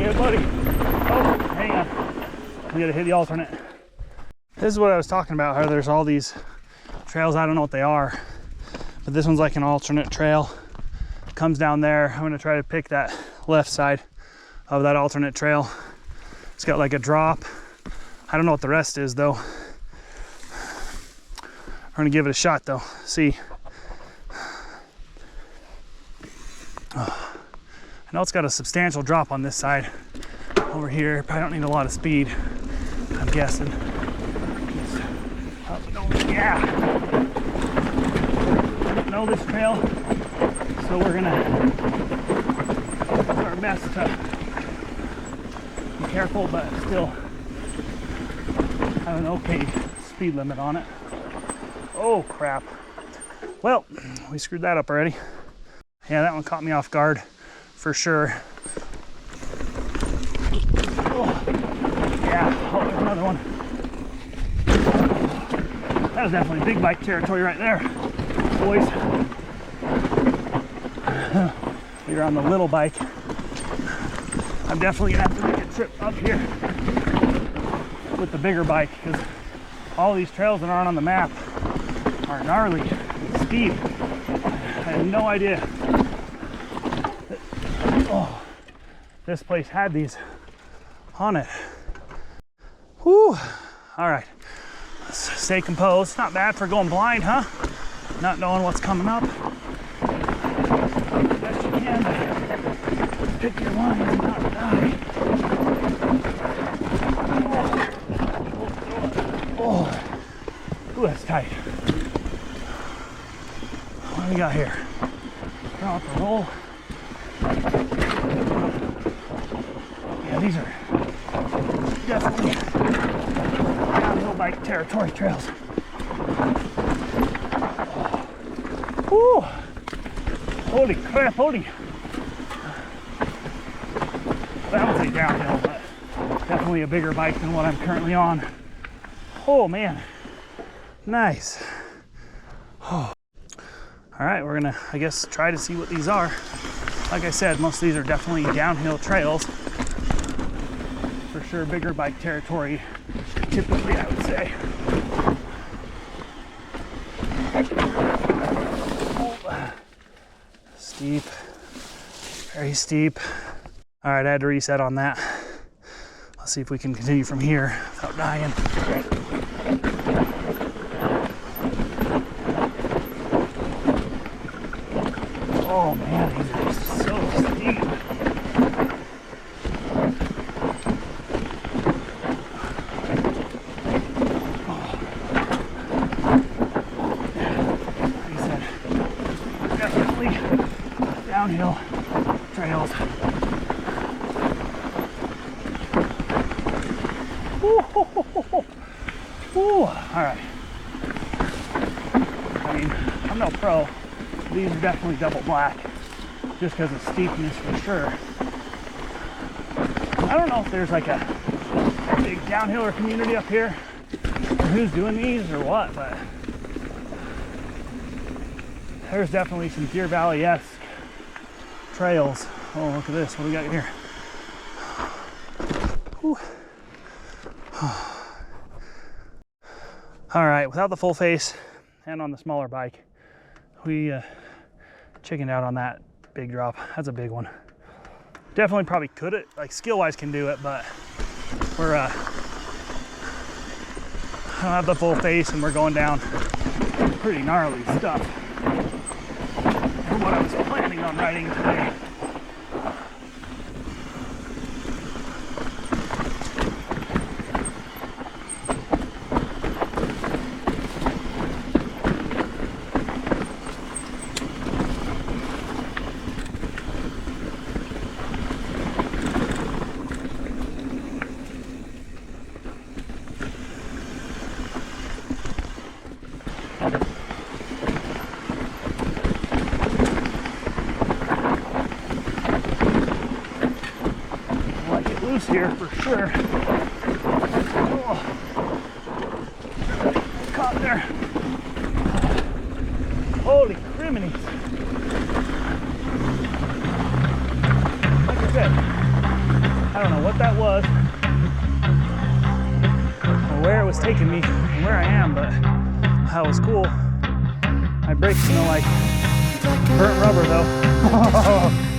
here, buddy. Oh, hang on. We gotta hit the alternate. This is what I was talking about, how there's all these trails. I don't know what they are, but this one's like an alternate trail. Comes down there. I'm gonna try to pick that left side of that alternate trail. It's got like a drop. I don't know what the rest is though. We're gonna give it a shot though. See. I know it's got a substantial drop on this side. Over here, probably don't need a lot of speed, I'm guessing. Yeah. I don't know this trail, so we're gonna do our best to be careful, but still have an okay speed limit on it. Oh crap. Well, we screwed that up already. Yeah, that one caught me off guard for sure. Oh, yeah, oh, there's another one. That was definitely big bike territory right there, boys. You're on the little bike. I'm definitely gonna have to make a trip up here with the bigger bike because all these trails that aren't on the map are gnarly and steep. I had no idea that, this place had these on it. Whew. All right. Stay composed. Not bad for going blind, huh? Not knowing what's coming up. Best you can. Pick your lines and not die. Oh. Ooh, that's tight. What do we got here? Drop and roll. Yeah, these are definitely downhill bike territory trails. Woo! Holy crap, holy. I won't say downhill, but definitely a bigger bike than what I'm currently on. Oh man, nice. Oh. All right, we're gonna, I guess, try to see what these are. Like I said, most of these are definitely downhill trails. For sure, bigger bike territory, typically, I would say. Oh. Steep, very steep. All right, I had to reset on that. Let's see if we can continue from here without dying. Oh man, these are so steep. Like I said, definitely downhill trails. Ooh, all right. I mean, I'm no pro. These are definitely double black, just because of steepness for sure. I don't know if there's like a big downhiller community up here, or who's doing these or what, but there's definitely some Deer Valley-esque trails. Oh, look at this. What do we got here? Whew. All right, without the full face and on the smaller bike, we chickened out on that big drop. That's a big one. Definitely probably could it, like skill-wise can do it, but we're I don't have the full face and we're going down pretty gnarly stuff from what I was planning on riding today. Here for sure. Oh. Caught there. Holy criminy. Like I said, I don't what that was, or where it was taking me, and where I am, but that was cool. My brakes smell like burnt rubber though.